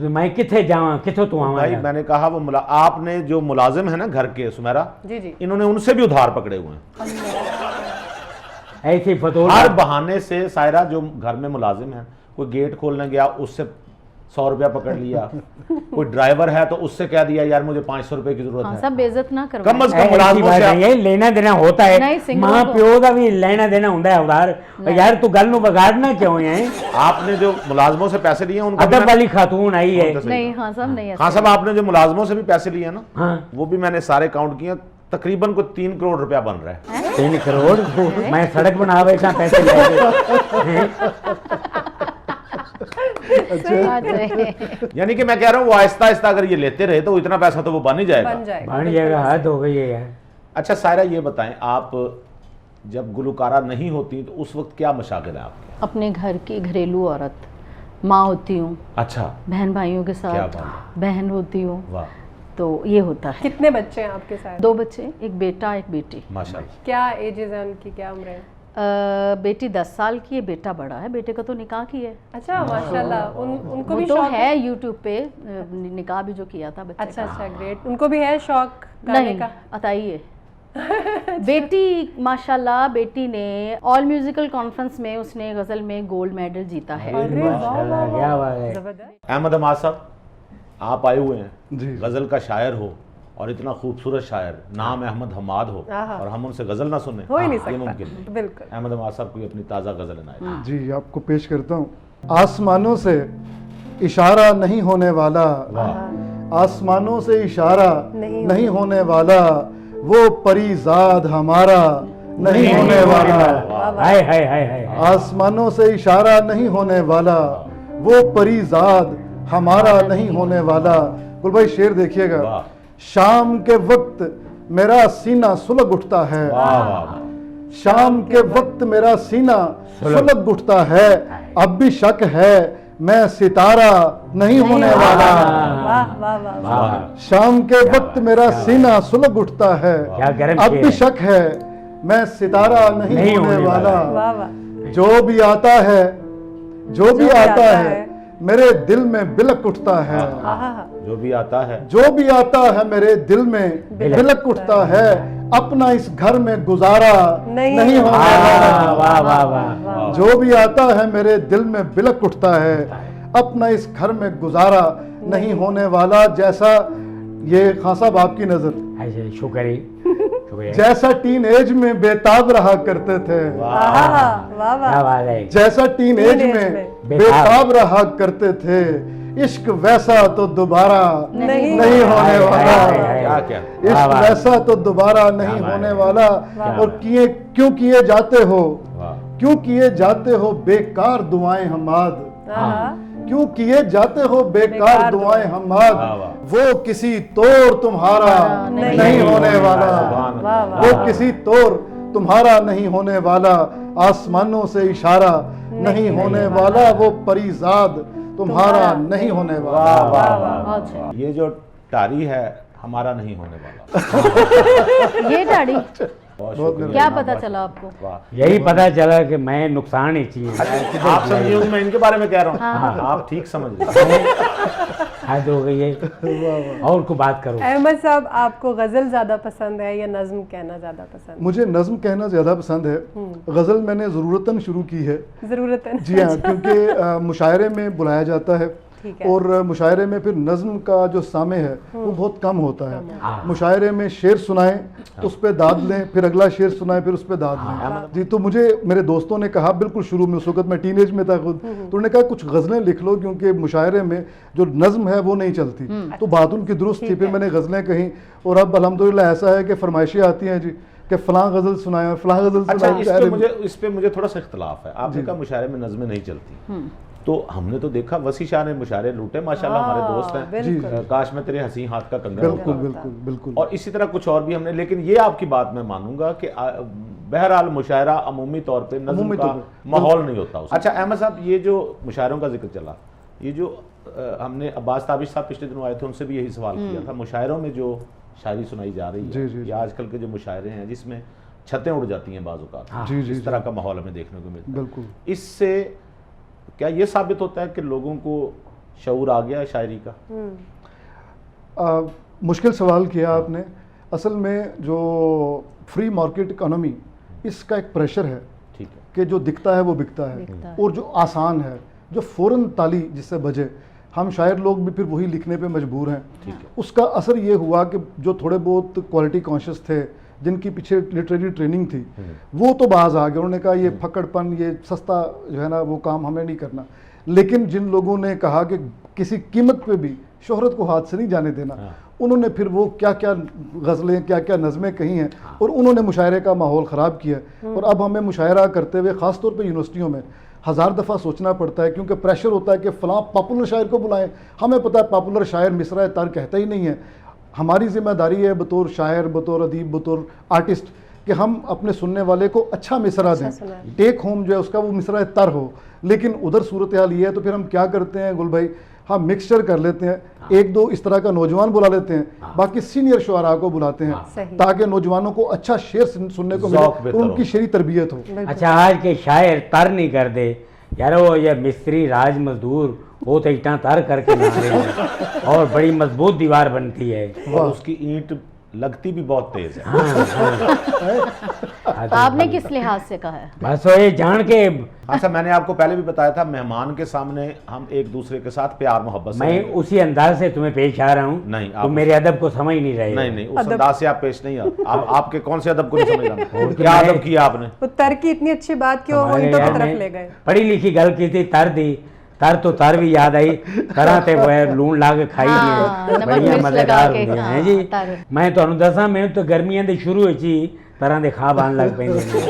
मैं किथे जावा, किथों तू भाई आवा? मैंने कहा वो आपने जो मुलाजिम है ना घर के सुमेरा जी जी। इन्होंने उनसे भी उधार पकड़े हुए हैं। ऐसी फतूर हर बहाने से सायरा जो घर में मुलाजिम है, कोई गेट खोलने गया उससे 100 रुपया पकड़ लिया, कोई ड्राइवर है तो उससे कह दिया यार मुझे 500 रुपए की जरूरत हाँ, है। सब बेइज्जत ना कम करवाएं। अज कम ऐसी मुलाजिमों बात से नहीं है, लेना देना होता नहीं, है, सिंगलों माँ को- प्यो का भी लेना देना होता है उधार। यार तू गल नू बगाड़ना क्यों है? आपने जो मुलाजिमों से पैसे लिए हैं उनको भी अदब मैंने- वाली खातून आई है। नहीं, हाँ साहब नहीं ऐसे। हाँ साहब, आपने जो मुलाजिमों से भी पैसे लिए हैं ना, हाँ वो भी मैंने सारे काउंट किए, तकरीबन को 3 करोड़ रुपया बन रहा है। 3 करोड़ मैं सड़क बना बैठा पैसे लेके। यानी कि मैं कह रहा हूँ वो आहिस्ता आहिस्ता अगर ये लेते रहे तो इतना पैसा तो वो बन ही जाएगा। बन जाएगा। बन जाएगा, हद हो गई है यार। अच्छा सायरा, ये बताएं आप जब गुलकारा नहीं होती तो उस वक्त क्या मशागिल है आपके? अपने घर की घरेलू औरत, माँ होती हूँ, अच्छा, बहन भाइयों के क्या साथ बात है। बहन होती हूँ, वाह, तो ये होता है। कितने बच्चे हैं आपके साथ? 2 बच्चे, एक बेटा एक बेटी। माशाल्लाह। क्या एजेस है उनकी, क्या उम्र है? बेटी 10 साल की है, बेटा बड़ा है, बेटे का तो निकाह की है। अच्छा माशाल्लाह, उनको वो भी तो शौक है यूट्यूब पे निकाह भी जो किया था बच्चे अच्छा का। अच्छा, ग्रेट। उनको भी है शौक गाने नहीं का? अताई है। बेटी माशाल्लाह, बेटी ने ऑल म्यूजिकल कॉन्फ्रेंस में उसने गज़ल में गोल्ड मेडल जीता है। अरे वाह वाह माशाल्लाह, क्या वाह, बात है। जबरदस्त। अहमद हमाद साहब, आप आए हुए हैं, जी। गज़ल का शायर हो और इतना खूबसूरत शायर, नाम अहमद हमाद हो आहा। और हम उनसे गज़ल ना सुने, हो ही नहीं ये सकता। मुमकिन नहीं। बिल्कुल। अहमद हमाद साहब कोई अपनी ताज़ा गज़ल इनायत। जी आपको पेश करता हूँ। आसमानों से इशारा नहीं होने वाला, आसमानों से इशारा नहीं होने वाला, वो परीजाद हमारा नहीं होने वाला। हाय हाय हाय हाय। आसमानों से इशारा नहीं होने वाला, वो परीजाद हमारा नहीं होने वाला। गुल भाई शेर देखिएगा। वाह। शाम के वक्त मेरा सीना सुलग उठता है, वाह वाह वाह। शाम के वक्त मेरा सीना सुलग उठता है, अब भी शक है मैं सितारा नहीं होने वाला। वाह वाह वाह वाह। वाह, शाम के वक्त मेरा सीना सुलग उठता है, क्या गर्म अब शेर भी है। शक है मैं सितारा नहीं होने वाला। वाह वाह। जो भी आता है, जो भी आता है मेरे दिल में बिलक उठता है, आहा। जो भी आता है, जो भी आता है मेरे दिल में बिलक उठता है, अपना इस घर में गुजारा नहीं नहीं होने वाला। वाह वाह वाह। जो भी आता है मेरे दिल में बिलक उठता है, अपना इस घर में गुजारा नहीं होने वाला। जैसा ये खान साहब आपकी नजर, ऐसे शुक्रिया शुक्रिया। जैसा टीन एज में बेताब रहा करते थे, आहा, वाह क्या वाह। बात है। जैसा टीन एज टीन एज में में बेताब रहा करते थे, इश्क वैसा तो दोबारा नहीं नहीं होने वाला। क्या क्या। इश्क वैसा तो दोबारा नहीं होने वाला। और किए क्यों किए जाते हो, वाह। क्यों किए जाते हो बेकार दुआएं हमाद, आहा। क्यों किए जाते हो बेकार बेकार दुआएं वाह, हमाद, वाह। वो किसी तौर तुम्हारा नहीं होने वाला। सुभान वाह, अल्लाह। वो किसी तौर तुम्हारा नहीं होने वाला। आसमानों से इशारा नहीं होने वाला, वो परीजाद तुम्हारा नहीं होने वाला। वाह वाह वाह बहुत सही। वाह। ये जो टारी है हमारा नहीं होने वाला। ये दाढ़ी बहुत शुक्रिया। क्या पता चला आपको? वाह। यही पता चला कि मैं नुकसान ही चाहिए। आप समझे होंगे मैं इनके बारे में कह रहा हूँ, आप ठीक समझ रहे हैं। हद हो गई है। और को बात करो। अहमद साहब, आपको गजल ज्यादा पसंद है या नज्म कहना ज्यादा पसंद है? मुझे नज्म कहना ज़्यादा पसंद है। गज़ल मैंने ज़रूरतन शुरू की है। जरूरत है। जी हाँ, क्योंकि मुशायरे में बुलाया जाता है ठीक है। और मुशायरे में फिर नज्म का जो सामे है वो बहुत कम होता है। मुशायरे में शेर सुनाएं, उस पर दाद लें, फिर अगला शेर सुनाएं, फिर उस पर दाद लें। जी, तो मुझे मेरे दोस्तों ने कहा बिल्कुल शुरू में, उस वक्त मैं टीनेज में था खुद, तो उन्होंने कहा कुछ गज़लें लिख लो क्योंकि मुशायरे में जो नज्म है वो नहीं चलती। तो बात उनकी दुरुस्त थी। फिर मैंने गज़लें कहीं और अब अल्हम्दुलिल्लाह ऐसा है कि फरमाइशें आती हैं जी कि फ़लाँ गज़ल सुनाएं और फ़लाँ गज़ल अच्छा, सुनाएं। इस पे मुझे थोड़ा सा इख्तलाफ है। आपने कहा मुशायरे में नज़में नहीं चलती, तो हमने तो देखा वसी शाह ने मुशायरे लूटे माशाल्लाह, हमारे दोस्त हैं। बिल्कुल। काश में तेरे हंसी हाथ का कंगन बिल्कुल होता। बिल्कुल बिल्कुल। और इसी तरह कुछ और भी हमने, लेकिन ये आपकी बात मैं मानूंगा कि बहरहाल मुशायरा अमूमी तौर पे नज़्म अमूमी का तौर पे, माहौल नहीं होता उसमें। अच्छा अहमद साहब, ये जो मुशायरों का जिक्र चला, ये जो हमने अब्बास ताबिश साहब पिछले दिनों आए थे, उनसे भी यही सवाल किया था। मुशायरों में जो शायरी सुनाई जा रही जी, जी, है या आजकल के जो मुशायरे हैं जिसमें छतें उड़ जाती हैं बाज़ औक़ात, जी, जी, इस तरह का माहौल हमें देखने को मिलता है। बिल्कुल। इससे क्या ये साबित होता है कि लोगों को शऊर आ गया है शायरी का? मुश्किल सवाल किया आपने। असल में जो फ्री मार्केट इकोनॉमी, इसका एक प्रेशर है ठीक है। कि जो दिखता है वो बिकता है, बिकता है। और जो आसान है, जो फ़ौरन ताली जिससे बजे, हम शायर लोग भी फिर वही लिखने पे मजबूर हैं। ठीक है। उसका असर ये हुआ कि जो थोड़े बहुत क्वालिटी कॉन्शियस थे, जिनकी पीछे लिटरेरी ट्रेनिंग थी, वो तो बाज आ गए। उन्होंने कहा ये फकड़पन, ये सस्ता जो है ना, वो काम हमें नहीं करना। लेकिन जिन लोगों ने कहा कि किसी कीमत पे भी शोहरत को हाथ से नहीं जाने देना, उन्होंने फिर वो क्या क्या गज़लें, क्या क्या नज़में कही हैं, और उन्होंने मुशायरे का माहौल ख़राब किया। और अब हमें मुशायरा करते हुए ख़ास तौर पे यूनिवर्सिटियों में 1000 दफ़ा सोचना पड़ता है, क्योंकि प्रेशर होता है कि फ़लाँ पॉपुलर शायर को बुलाएं। हमें पता है पॉपुलर शायर मिसरा तर कहता ही नहीं है। हमारी जिम्मेदारी है बतौर शायर, बतौर अदीब, बतौर आर्टिस्ट कि हम अपने सुनने वाले को अच्छा मिसरा दें। टेक होम जो है उसका वो मिसरा तर हो, लेकिन उधर सूरत हाल ये है तो फिर हम क्या करते हैं गुल भाई, हम मिक्सचर कर लेते हैं, एक दो इस तरह का नौजवान बुला लेते हैं, बाकी सीनियर शुअरा को बुलाते हैं, ताकि नौजवानों को अच्छा शेर सुनने को मिले और उनकी शरी तरबियत हो। अच्छा, आज के शायर तर नहीं कर दे यार, वो ये मिस्त्री राज मजदूर वो तो ईंटा तर करके ला रहे हैं और बड़ी मजबूत दीवार बनती है और उसकी ईंट लगती भी बहुत तेज है। तो आपने किस लिहाज से कहा है? बस वो ये जान के हाँ सर, मैंने आपको पहले भी बताया था, मेहमान के सामने हम एक दूसरे के साथ प्यार मोहब्बत से मैं रहेंगे। उसी अंदाज से तुम्हें पेश आ रहा हूँ। नहीं, तुम मेरे अदब को समझ नहीं रहे। नहीं, उस अंदाज से आप पेश नहीं आते। आपके कौन से अदब को नहीं समझ रहा? क्या अदब किया आपने? उत्तर की इतनी अच्छी बात क्यों वो ईंटों की तरफ ले गए? पढ़ी लिखी गल की थी, तर दी तर तो तर भी याद आई, तरह ते वो लून ला के खाई हाँ, दी, बढ़िया मिर्च मजेदार लगा के, होंगे हाँ, हैं जी। तर। मैं तुहानू दसा, मैं तो गर्मियां दे शुरू होई ची तरह दे खाब आन लग पैंदे ने।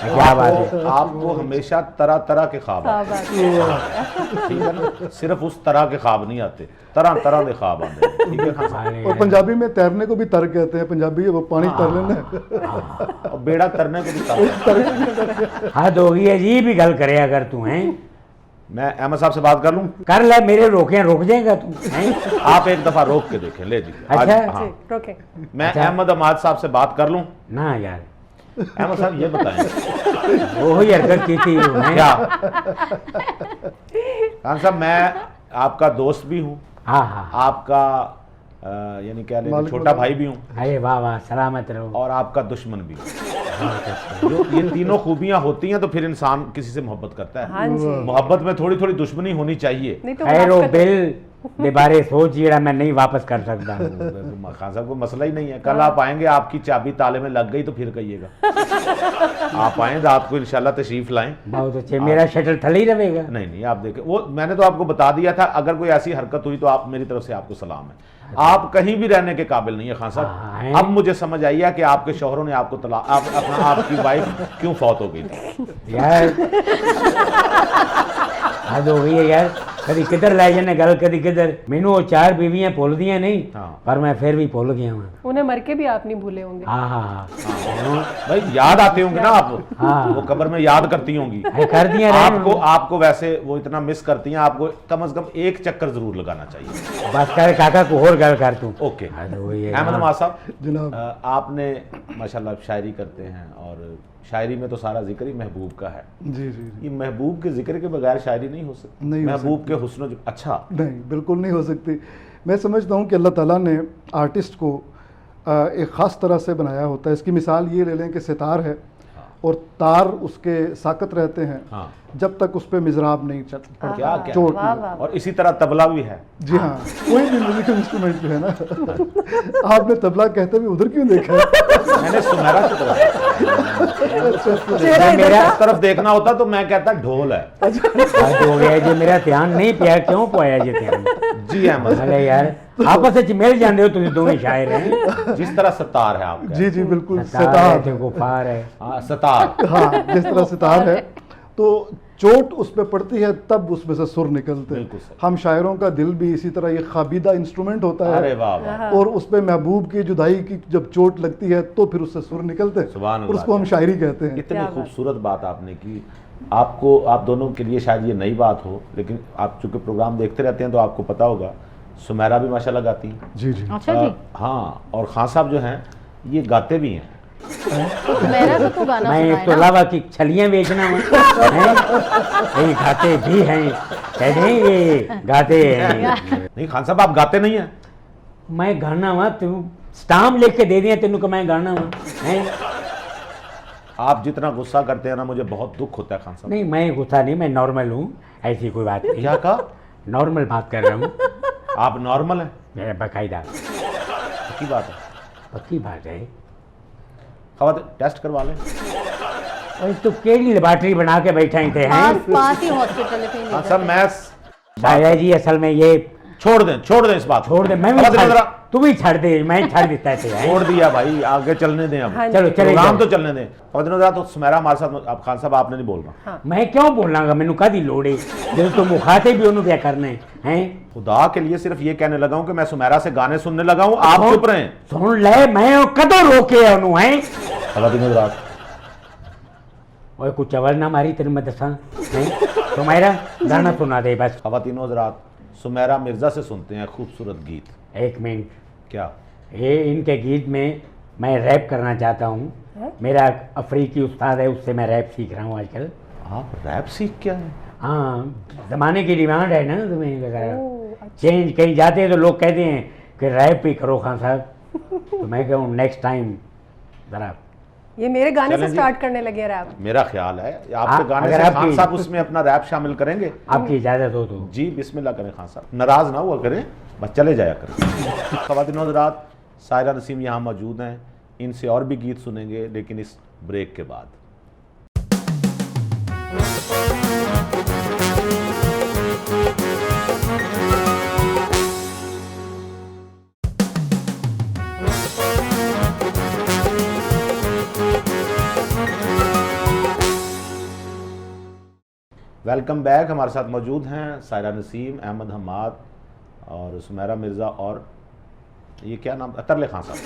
क्या बात है, आपको हमेशा तरह तरह के ख्वाब आते हैं, ठीक है ना? सिर्फ उस तरह के ख्वाब नहीं आते, तरह तरह के ख्वाब आते हैं, ठीक है ना? और पंजाबी में तैरने को भी तर कहते हैं, पंजाबी वो पानी तर लेना। और बेड़ा तरने को भी तर। हद हो गई है जी, भी गल करे अगर तू हैं। मैं अहमद साहब से बात कर लूं? कर ले, मेरे रोके रुक जाएगा तू हैं? आप एक दफा रोक के देखें, ले जी। आज अच्छा। हाँ, रोके मैं अहमद अमाद साहब से बात कर लूं? ना यार, अहमद साहब ये बताएं वो ही हरकत की थी वो, हैं? क्या? खान साहब, मैं आपका दोस्त भी हूँ, हाँ हाँ, आपका यानी कह लें मालिक छोटा भाई भी हूँ, अरे वाह वाह, सलामत रहो। और आपका दुश्मन भी हूँ। जो ये तीनों खूबियां होती हैं तो फिर इंसान किसी से मोहब्बत करता है। हाँ जी। मोहब्बत में थोड़ी थोड़ी दुश्मनी होनी चाहिए। नहीं तो खैर वो मुनाफिकत- बिल दे बारे सोच जेड़ा मैं नहीं वापस कर सकता हूँ। खान साहब को मसला ही नहीं है, कल आप आएंगे, आपकी चाबी ताले में लग गई तो फिर कहिएगा। आप आए रात को इंशाल्लाह तशरीफ लाएं। बहुत अच्छे, मेरा शटल थले ही रहेगा। नहीं, आप देखें, वो मैंने तो आपको बता दिया था, अगर कोई ऐसी हरकत हुई तो आप, मेरी तरफ से आपको सलाम है। आप कहीं भी रहने के काबिल नहीं है खान हाँ, साहब। अब मुझे समझ आई है कि आपके शौहरों ने आपको आपकी वाइफ क्यों फौत हो गई थी। यार हद हो गई है यार, कभी किधर लै जाने गल, कभी किधर। मैनू वो 4 बीवियां भुल दियां नहीं, हाँ। पर मैं फिर भी भुल गया हूँ। उन्हें मर के भी आप नहीं भूले होंगे। हाँ हाँ हाँ, भाई याद आते होंगे ना आप, हाँ। वो कब्र में याद करती होंगी अरे कर दिया रे। आपको वैसे वो इतना मिस करती हैं, आपको कम से कम एक चक्कर जरूर लगाना चाहिए। बस कर काका को और गल कर तू। ओके। हद हो गई है अहमद यार। नवाज साहब, जनाब। आपने माशाल्लाह शायरी करते हैं, और शायरी में तो सारा जिक्र ही महबूब का है। जी जी जी। ये महबूब के जिक्र के बगैर शायरी नहीं हो सकती। नहीं हो महबूब के हुस्न अच्छा। नहीं, बिल्कुल नहीं हो सकती। मैं समझता हूँ कि अल्लाह ताला ने आर्टिस्ट को एक ख़ास तरह से बनाया होता है। इसकी मिसाल ये ले लें कि सितार है और तार उसके साकत रहते हैं हाँ। जब तक उस पर मिजराब नहीं चल क्या क्या चोट वाह नहीं। वाह। और इसी तरह तबला भी है। जी हाँ, कोई भी म्यूजिकल इंस्ट्रूमेंट जो है ना, आपने तबला कहते हुए उधर क्यों देखा है? मैंने सुमेरा की तरफ चेहरा इधर मेरा- था। इस तरफ देखना होता तो मैं कहता ढोल है। हद हो गया जी, मेरा ध्यान नहीं पिया, क्यों पाया जी ध्यान? जी अहमद, अरे यार आपस में मिल जाते हो तुम दोनों शायर हैं। जिस तरह सतार है आपका। जी जी बिल्कुल, सतार है, सितार। तो गुफार है। हाँ, सतार। हाँ, जिस तरह सितार है तो चोट उस पर पड़ती है तब उसमें से सुर निकलते बिल्कुल हैं। सही। हम शायरों का दिल भी इसी तरह ये खाबीदा इंस्ट्रूमेंट होता अरे है, वाह वाह। और उस पे महबूब की जुदाई की जब चोट लगती है तो फिर उससे सुर निकलते हैं सुभान और अल्लाह। उसको हम शायरी कहते हैं। इतनी क्या बात। खूबसूरत बात आपने की। आपको, आप दोनों के लिए शायद ये नई बात हो, लेकिन आप चूंकि प्रोग्राम देखते रहते हैं तो आपको पता होगा, सुमेरा भी माशाल्लाह गाती हैं। जी जी। अच्छा जी, हाँ, और खान साहब जो हैं ये गाते भी हैं। तो मेरा तो गाना मैं सुनाए एक तो ना। अलावा की छलियां बेचना हूँ हैं? ये गाते भी हैं, कहते हैं ये गाते हैं। नहीं खान साहब, आप गाते नहीं हैं। मैं गाना हुआ, तू स्टाम्प लिख के दे दिया तेनू को मैं गाना हुआ हैं? आप जितना गुस्सा करते हैं ना, मुझे बहुत दुख होता है खान साहब। नहीं, मैं गुस्सा नहीं, मैं नॉर्मल हूँ, ऐसी कोई बात नहीं। क्या कहा? नॉर्मल बात कर रहा हूँ, आप नॉर्मल हैं? मेरा बाकायदा की बात है। पक्की बात है। खबर टेस्ट करवा लें। और तो केड़ी लेबॉर्टरी बना के बैठे थे हैं? पास पास ही हॉस्पिटल है, कहीं खान नहीं साहब, मैं शायरा जी असल में ये छोड़ दें इस बात को। छोड़ दे, मैं भी खबर दे छाड़- जरा। तू भी छाड़ दे, मैं छाड़ देता है हैं? छोड़ दिया भाई, आगे चलने दें अब। हाँ जी। चलो चले प्रोग्राम जाओ। तो चलने दें। खबर दे जरा। तो सुमेरा हमारे साथ, आप खान साहब आपने नहीं बोलना। मैं क्यों बोलांगा, मैनू कादी लोड़ है जब तुम मुखाते भी उन्होंने क्या करने हैं? खुदा के लिए सिर्फ ये कहने लगा हूं कि मैं सुमेरा से गाने सुनने लगा हूं, आप चुप रहें। सुन ले, मैं कदों रोके उन्होंने हैं? खवातीन हज़रात, और कुछ चवल ना मारी तेरे मैं दसा तुम्हारा गाना सुना दे बस। खवातीन हज़रात, सुमेरा मिर्ज़ा से सुनते हैं खूबसूरत गीत। एक मिनट, क्या? ये इनके गीत में मैं रैप करना चाहता हूँ। मेरा अफ्रीकी उस्ताद है, उससे मैं रैप सीख रहा हूँ आजकल। आप रैप सीख क्या है? हाँ, ज़माने की डिमांड है ना तुम्हें वगैरह। चेंज कहीं जाते हैं तो लोग कहते हैं कि रैप भी करो खान साहब, तो मैं कहूँ नेक्स्ट टाइम ज़रा। ये मेरे गाने चलें से जी। स्टार्ट करने लगे रैप। मेरा ख्याल है आपके गाने अगर से खान आपकी- साहब उसमें अपना रैप शामिल करेंगे। आपकी इजाज़त हो तो। जी बिस्मिल्लाह करें खान साहब, नाराज ना हुआ करें, बस चले जाया करें। खवातीन हज़रात, सायरा नसीम यहाँ मौजूद हैं, इनसे और भी गीत सुनेंगे लेकिन इस ब्रेक के बाद। Welcome back. हमारे साथ मौजूद हैं सायरा नसीम, अहमद हमाद और सुमेरा मिर्ज़ा और ये क्या नाम, तरले खान साहब।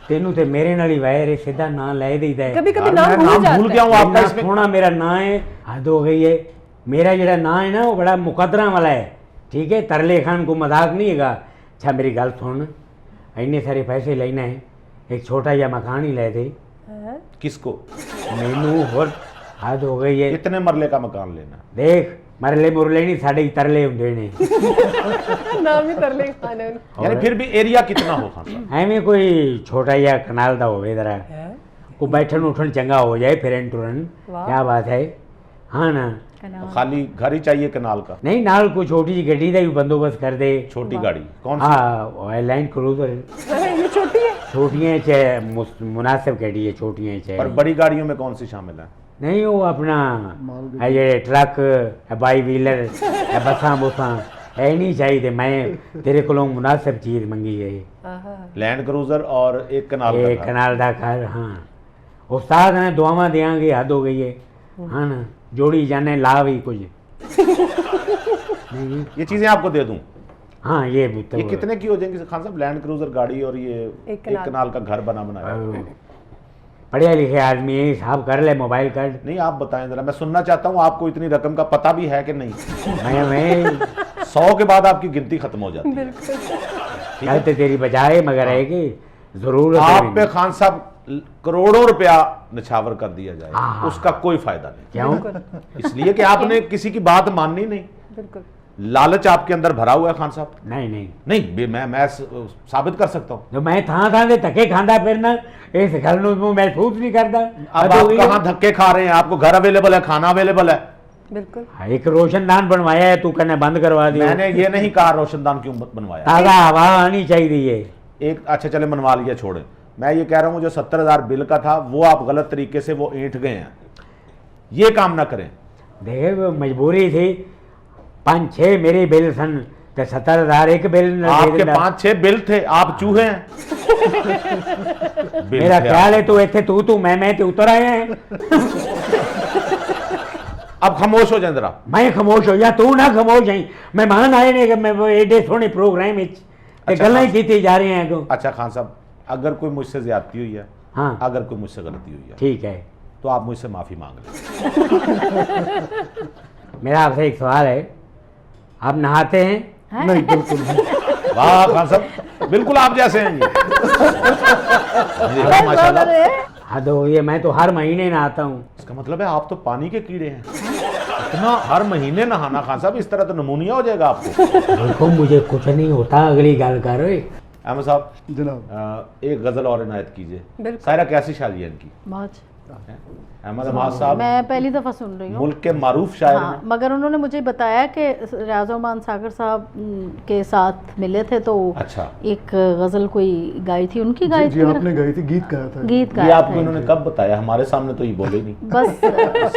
तेनू ते मेरे नाल ही वायर है, सीधा नाम ले देता है। कभी कभी यार, नाम मैं भूल नाम जाता भूल है। गया हूँ आपका इतना इसमें। सोना मेरा नाम है, हद हो गई है। मेरा जरा नाम है ना वो बड़ा मुकदरा वाला है, ठीक है। तरले खान को मजाक नहीं हैगा। अच्छा मेरी गल सुन, इन्ने सारे पैसे लेना है, एक छोटा जा मकान ही ले दे हाँ? किसको? मैनू। और हद हो गई है। कितने मरले का मकान लेना? देख मरले मुरले नहीं, साढ़े ही तरले होंगे ने। नाम ही तरले खान है उनका। यानी फिर भी एरिया कितना हो खान साहब? एवं कोई छोटा या कनाल का होवे जरा, हैं? को बैठन उठन चंगा हो जाए, फिरन टुरन। वाह। क्या बात है, हाँ ना। खाली घर ही चाहिए कनाल का? नहीं, नाल कोई छोटी जी गड्डी का भी बंदोबस्त कर दे। छोटी गाड़ी कौन सी? हाँ, लैंड क्रूजर। ये छोटी है। छोटियाँ चाहे मुनासिब गड्डी है, छोटियाँ और चाहे। बड़ी गाड़ियों में कौन सी शामिल है? नहीं वो अपना माल ये ट्रक, बाई व्हीलर, बसा बुसा है नहीं चाहिए। मैं तेरे को मुनासिब चीज़ मंगी है। आहा। लैंड क्रूजर और एक कनाल ये का घर। कनाल दा घर। हाँ, उस्ताद ने दुआवां देंगे, हद हो गई है। हाँ ना, जोड़ी जाने ला भी कुछ नहीं। ये चीजें आपको दे दूं? हाँ ये भी तो ये कितने की हो जाएंगी खान साहब, लैंड क्रूजर गाड़ी और ये एक एक कनाल का घर बना बनाया? पढ़े लिखे आदमी है, हिसाब कर ले, मोबाइल कर। नहीं आप बताएं जरा, मैं सुनना चाहता हूँ। आपको इतनी रकम का पता भी है कि नहीं? मैं 100 के बाद आपकी गिनती खत्म हो जाती है। बिल्कुल। कहते तेरी बजाय, मगर है कि जरूरत है आप भी पे नहीं। खान साहब करोड़ों रुपया निछावर कर दिया जाए, हाँ। उसका कोई फायदा नहीं। क्यों? इसलिए कि आपने किसी की बात माननी नहीं। बिल्कुल। लालच आपके अंदर भरा हुआ है खान साहब। नहीं नहीं, नहीं मैं साबित कर सकता हूँ। जो मैं थां थां दे धक्के खांदा फिरना, इस घर में महसूस नहीं करता। अब आप कहाँ धक्के खा रहे हैं? आपको घर अवेलेबल है, खाना अवेलेबल है। बिल्कुल। एक रोशनदान बनवाया है, तू कहने बंद करवा दिया। मैंने ये नहीं कहा रोशनदान क्यों बनवाया। ताज़ा हवा आनी चाहिए। एक अच्छा चले मनवा लिया, छोड़े। मैं ये कह रहा हूँ जो 70,000 बिल का था वो आप गलत तरीके से वो ऐंठ गए हैं। ये काम ना करें। देखे वो मजबूरी थी, 5-6 मेरे बिल सन, तो 70,000 एक बिल न दे आपके देता। 5-6 बिल थे, आप चूहे हैं। बिल मेरा थे ख्याल है तू इतने तू मैं ते उतर आए हैं। अब खामोश हो जाए जरा। मैं खामोश हो या तू ना खामोश है। मेहमान आए ने कि मैं वो एडे सोने प्रोग्राम में गल्लां ही कीती जा रही हैं। को अच्छा खान साहब, अगर कोई मुझसे ज्यादती हुई है, हाँ अगर कोई मुझसे गलती हुई है, ठीक है। तो आप मुझसे माफी मांग लें। मेरा आपसे एक सवाल है, आप नहाते हैं? नहीं बिल्कुल नहीं। वाह खान साहब, बिल्कुल आप जैसे हैं ये। जी, माशाल्लाह। हद हो गई है, मैं तो हर महीने नहाता हूँ। इसका मतलब है आप तो पानी के कीड़े हैं। इतना हर महीने नहाना खान साहब, इस तरह तो नमूनिया हो जाएगा आपको। देखो मुझे कुछ नहीं होता, अगली गल करो। अहमद साहब, जनाब एक गजल और इनायत कीजिए। बिल्कुल। सायरा कैसी शायरी है इनकी? बहुत। अहमद हमाद साहब मैं पहली दफ़ा सुन रही हूँ। मुल्क के मारूफ शायर हाँ, हैं। मगर उन्होंने मुझे बताया कि रियाज़ुर्रहमान सागर साहब के साथ मिले थे तो अच्छा, एक गज़ल कोई गाई थी, उनकी गाई जी थी। आपने गाई थी, गीत गाया था। गीत ये गाया आपको था इन्होंने कब बताया? हमारे सामने तो ये बोले ही नहीं। बस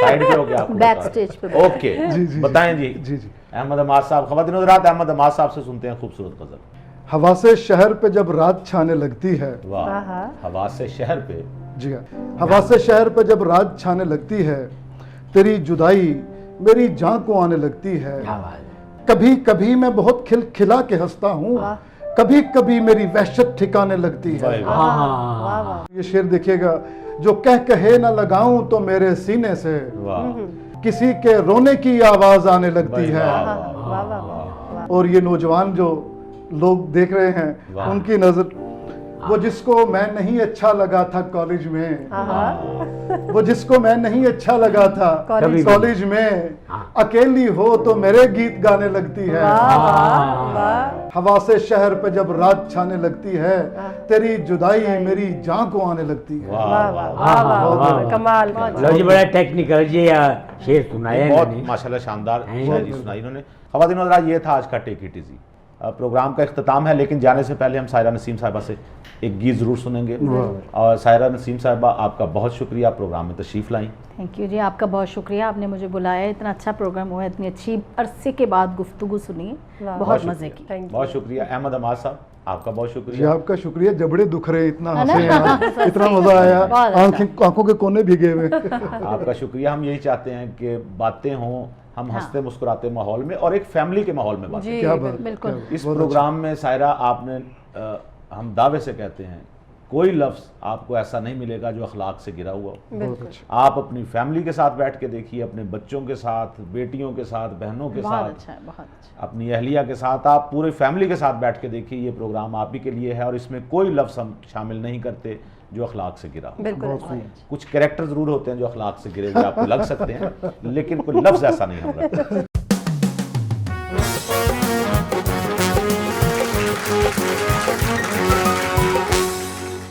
साइड पे हो गया आपको बैक बता। स्टेज पे। ओके, जी, जी, बताएं जी। जी जी। अहमद हमाद साहब, खवातीन हज़रात, अहमद हमाद साहब से सुनते हैं खूबसूरत गजल। हवा से शहर पे जब रात छाने लगती है, वाह, आहा। हवा से शहर पे। जी हाँ, हवा से शहर पे जब रात छाने लगती है, तेरी जुदाई मेरी जान को आने लगती है। क्या बात है। कभी कभी मैं बहुत खिलखिला के हंसता हूँ, कभी कभी मेरी वहशत ठिकाने लगती है। वाह, वाह। हाँ, वाह वाह। ये शेर देखिएगा, जो कहे न लगाऊं तो मेरे सीने से वाह किसी के रोने की आवाज आने लगती है। वाह, वाह वाह, वाह वाह। और ये नौजवान जो लोग देख रहे हैं वाह। उनकी नजर, वो जिसको मैं नहीं अच्छा लगा था कॉलेज में, वो जिसको मैं नहीं अच्छा लगा था कॉलेज कॉलेज में, हाँ। अकेली हो तो मेरे गीत गाने लगती है। वाह वाह वाह। हवा से शहर पे जब रात छाने लगती है, तेरी जुदाई मेरी जान को आने लगती है। वाह वाह वाह वाह वाह, कमाल कमाल। लो जी, बड़ा टेक्निकल जी शेर सुनाया बहुत इन्होंने। माशाल्लाह शानदार हैं। शायरी सुनाई इन्होंने। ख़वातीन और हज़रात, ये था आज का टेक इट इजी। प्रोग्राम का इख्तिताम है, लेकिन जाने से पहले हम सायरा नसीम साहिबा से एक गीत ज़रूर सुनेंगे। और सायरा नसीम साहिबा, आपका बहुत शुक्रिया प्रोग्राम में तशरीफ़ लाई। थैंक यू जी, आपका बहुत शुक्रिया, आपने मुझे बुलाया, इतना अच्छा प्रोग्राम हुआ, इतनी अच्छी अरसे के बाद गुफ्तगू सुनी, वाह। बहुत मज़े की। Thank you. बहुत शुक्रिया। अहमद अमाद साहब, आपका बहुत जी शुक्रिया। आपका शुक्रिया, जबड़े दुख रहे, इतना है ना? हंसे यहाँ, इतना मजा आया, बहुत अच्छा। आंखों के कोने भीगे हुए। आपका शुक्रिया। हम यही चाहते हैं कि बातें हों, हम हाँ। हंसते मुस्कुराते माहौल में और एक फैमिली के माहौल में बातें। जी क्या बात, बिल्कुल। क्या बात, इस बहुत प्रोग्राम में सायरा आपने हम दावे से कहते हैं, कोई लफ्ज़ आपको ऐसा नहीं मिलेगा जो अखलाक से गिरा हुआ हो। अच्छा, बहुत अच्छा। आप अपनी फैमिली के साथ बैठ के देखिए, अपने बच्चों के साथ, बेटियों के साथ, बहनों के बहुत साथ, अच्छा है, बहुत अच्छा। अपनी अहलिया के साथ, आप पूरे फैमिली के साथ बैठ के देखिए। ये प्रोग्राम आप ही के लिए है और इसमें कोई लफ्ज़ हम शामिल नहीं करते जो अखलाक से गिरा हो। बिल्कुल बहुत ऐसा ही। खूब। कुछ कैरेक्टर ज़रूर होते हैं जो अखलाक से गिरे हुए आपको लग सकते हैं, लेकिन कोई लफ्ज़ ऐसा नहीं हम रखते।